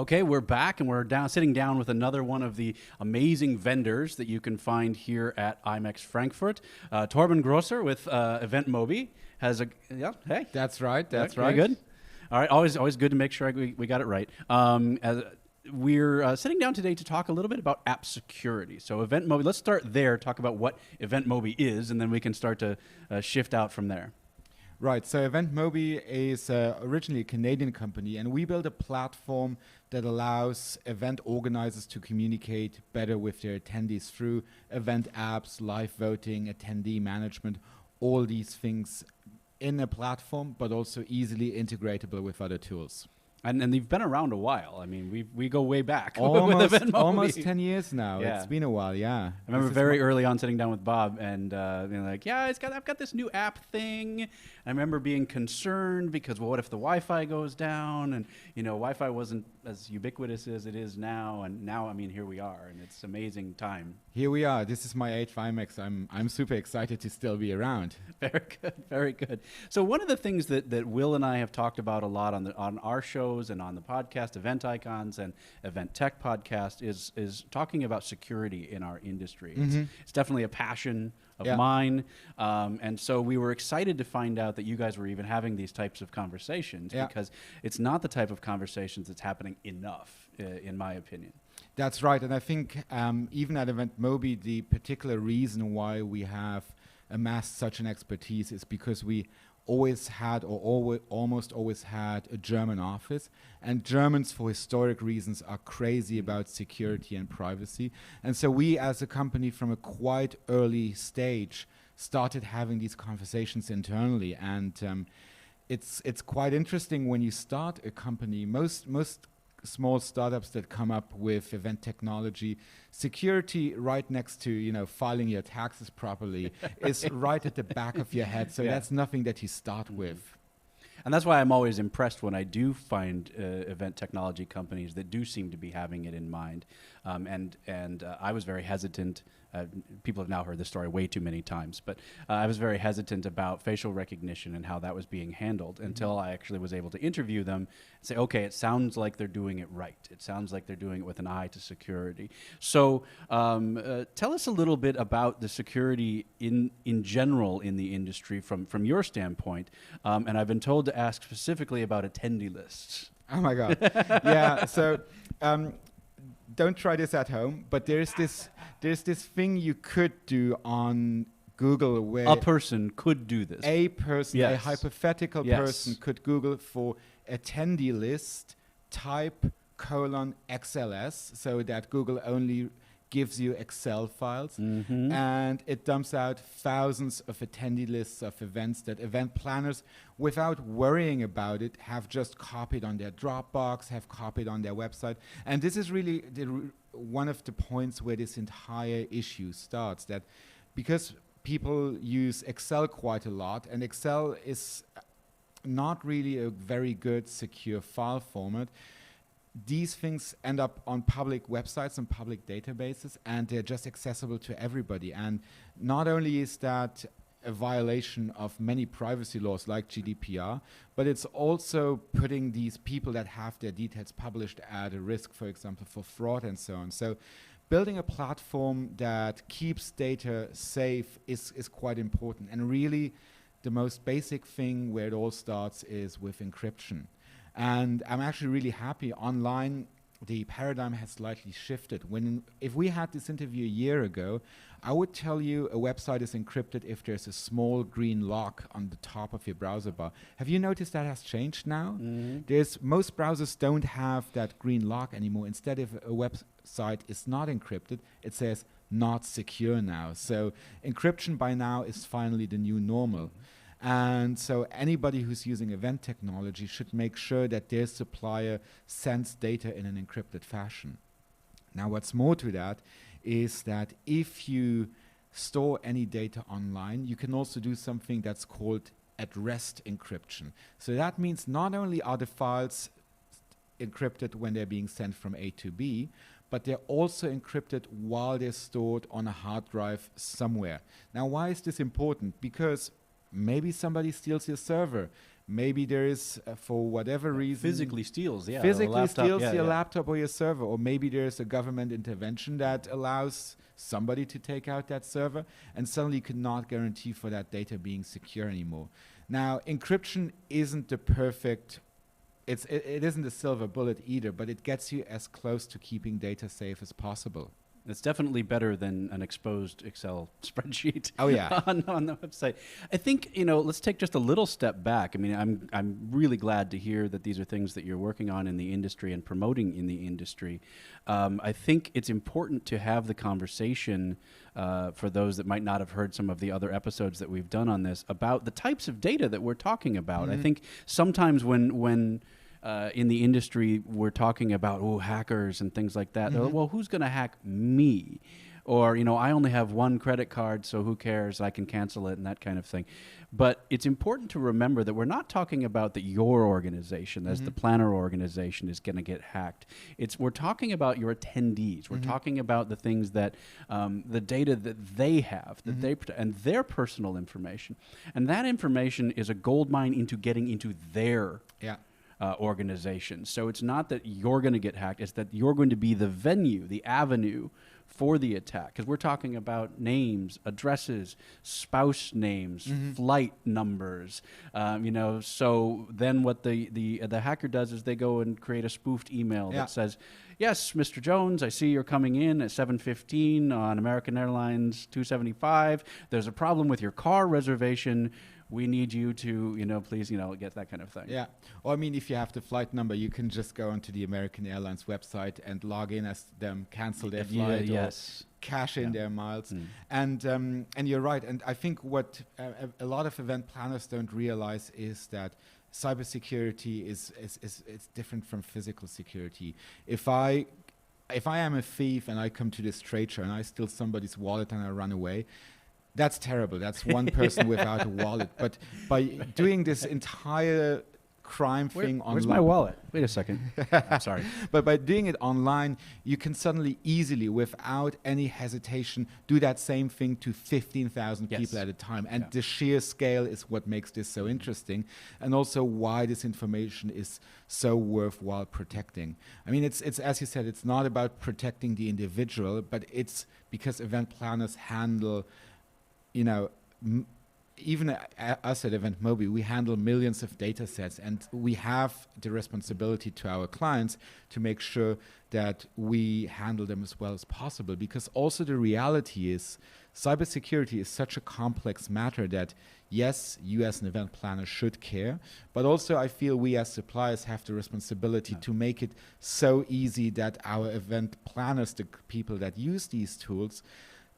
Okay, we're back and we're sitting down with another one of the amazing vendors that you can find here at IMEX Frankfurt. Thorben Grosser with EventMobi has hey. That's right. That's Very right. good. All right, always good to make sure we got it right. We're sitting down today to talk a little bit about app security. So EventMobi, let's start there, talk about what EventMobi is, and then we can start to shift out from there. Right. So EventMobi is originally a Canadian company, and we built a platform that allows event organizers to communicate better with their attendees through event apps, live voting, attendee management, all these things in a platform, but also easily integratable with other tools. And they've been around a while. I mean, we go way back. Almost 10 years now. Yeah. It's been a while, yeah. I remember very early on sitting down with Bob and like, yeah, I've got this new app thing. I remember being concerned because, well, what if the Wi-Fi goes down? And, Wi-Fi wasn't as ubiquitous as it is now. And now, I mean, here we are, and it's amazing time. Here we are. This is my 8th IMEX. I'm super excited to still be around. Very good, very good. So one of the things that Will and I have talked about a lot on our shows and on the podcast, Event Icons and Event Tech podcast, is talking about security in our industry. Mm-hmm. It's definitely a passion of mine, and so we were excited to find out that you guys were even having these types of conversations because it's not the type of conversations that's happening enough, in my opinion. That's right, and I think even at EventMobi, the particular reason why we have amassed such an expertise is because we always had or almost always had a German office, and Germans for historic reasons are crazy about security and privacy, and so we as a company from a quite early stage started having these conversations internally, and it's quite interesting when you start a company. Most small startups that come up with event technology, security right next to filing your taxes properly is right at the back of your head. So that's nothing that you start with. And that's why I'm always impressed when I do find event technology companies that do seem to be having it in mind. And I was very hesitant. People have now heard this story way too many times, but I was very hesitant about facial recognition and how that was being handled until I actually was able to interview them and say, okay, it sounds like they're doing it right. It sounds like they're doing it with an eye to security. So tell us a little bit about the security in general in the industry from your standpoint. And I've been told to ask specifically about attendee lists. Oh my God. Yeah. So don't try this at home, but there's this thing you could do on Google where a person could do this. A person, a hypothetical person could Google for attendee list type :XLS, so that Google only gives you Excel files, and it dumps out thousands of attendee lists of events that event planners, without worrying about it, have just copied on their Dropbox, have copied on their website. And this is really one of the points where this entire issue starts, that because people use Excel quite a lot, and Excel is not really a very good secure file format, these things end up on public websites and public databases, and they're just accessible to everybody. And not only is that a violation of many privacy laws like GDPR, but it's also putting these people that have their details published at a risk, for example, for fraud and so on. So building a platform that keeps data safe is quite important. And really, the most basic thing where it all starts is with encryption. And I'm actually really happy. Online, the paradigm has slightly shifted. If we had this interview a year ago, I would tell you a website is encrypted if there's a small green lock on the top of your browser bar. Have you noticed that has changed now? Most browsers don't have that green lock anymore. Instead, if a website is not encrypted, it says not secure now. So encryption by now is finally the new normal. And so anybody who's using event technology should make sure that their supplier sends data in an encrypted fashion. Now, what's more to that is that if you store any data online, you can also do something that's called at-rest encryption. So that means not only are the files encrypted when they're being sent from A to B, but they're also encrypted while they're stored on a hard drive somewhere. Now, why is this important? Because maybe somebody steals your server. Maybe there is, for whatever reason, physically steals your laptop or your server, or maybe there's a government intervention that allows somebody to take out that server, and suddenly you cannot guarantee for that data being secure anymore. Now, encryption isn't the perfect, it isn't a silver bullet either, but it gets you as close to keeping data safe as possible. It's definitely better than an exposed Excel spreadsheet. Oh yeah, on the website. I think, let's take just a little step back. I mean, I'm really glad to hear that these are things that you're working on in the industry and promoting in the industry. I think it's important to have the conversation for those that might not have heard some of the other episodes that we've done on this about the types of data that we're talking about. I think sometimes when in the industry, we're talking about hackers and things like that. Well, who's going to hack me? Or I only have one credit card, so who cares? I can cancel it and that kind of thing. But it's important to remember that we're not talking about that your organization, as the planner organization, is going to get hacked. We're talking about your attendees. We're talking about the things that the data that they have, that they and their personal information, and that information is a gold mine into getting into their organization. So it's not that you're going to get hacked, it's that you're going to be the venue, the avenue for the attack. Because we're talking about names, addresses, spouse names, flight numbers. So then what the hacker does is they go and create a spoofed email that says, yes, Mr. Jones, I see you're coming in at 7:15 on American Airlines 275. There's a problem with your car reservation. We need you to, please, get that kind of thing. Yeah. Or, I mean, if you have the flight number, you can just go onto the American Airlines website and log in as them, cancel their flight, or cash in their miles. And you're right. And I think what a lot of event planners don't realize is that cybersecurity is different from physical security. If I am a thief and I come to this trade show and I steal somebody's wallet and I run away, that's terrible. That's one person without a wallet. But by doing this entire crime thing online... Where's my wallet? Wait a second. I'm sorry. But by doing it online, you can suddenly easily, without any hesitation, do that same thing to 15,000 people at a time. And the sheer scale is what makes this so interesting, and also why this information is so worthwhile protecting. I mean, it's as you said, it's not about protecting the individual, but it's because event planners handle... even us at EventMobi, we handle millions of data sets, and we have the responsibility to our clients to make sure that we handle them as well as possible. Because also the reality is, cybersecurity is such a complex matter that, yes, you as an event planner should care, but also I feel we as suppliers have the responsibility to make it so easy that our event planners, the people that use these tools,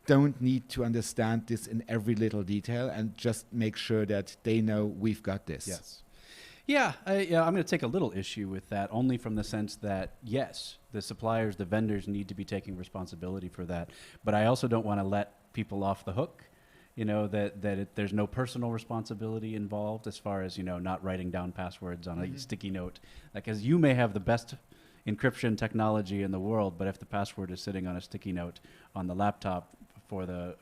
don't need to understand this in every little detail, and just make sure that they know we've got this. Yes. Yeah, I'm going to take a little issue with that, only from the sense that, yes, the suppliers, the vendors need to be taking responsibility for that. But I also don't want to let people off the hook, there's no personal responsibility involved as far as, not writing down passwords on a sticky note. Because you may have the best encryption technology in the world, but if the password is sitting on a sticky note on the laptop for the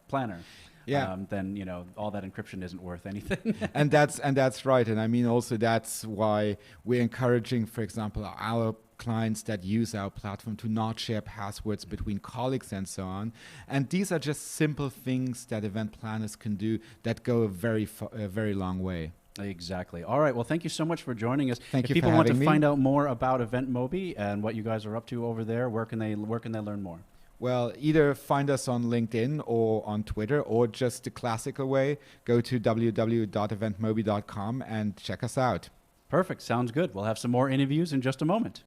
planner, then all that encryption isn't worth anything. and that's right. And I mean, also that's why we're encouraging, for example, our clients that use our platform to not share passwords between colleagues and so on. And these are just simple things that event planners can do that go a very long way. Exactly. All right. Well, thank you so much for joining us. Thank you. If people want to find out more about EventMobi and what you guys are up to over there, where can they learn more? Well, either find us on LinkedIn or on Twitter, or just the classical way, go to www.eventmobi.com and check us out. Perfect. Sounds good. We'll have some more interviews in just a moment.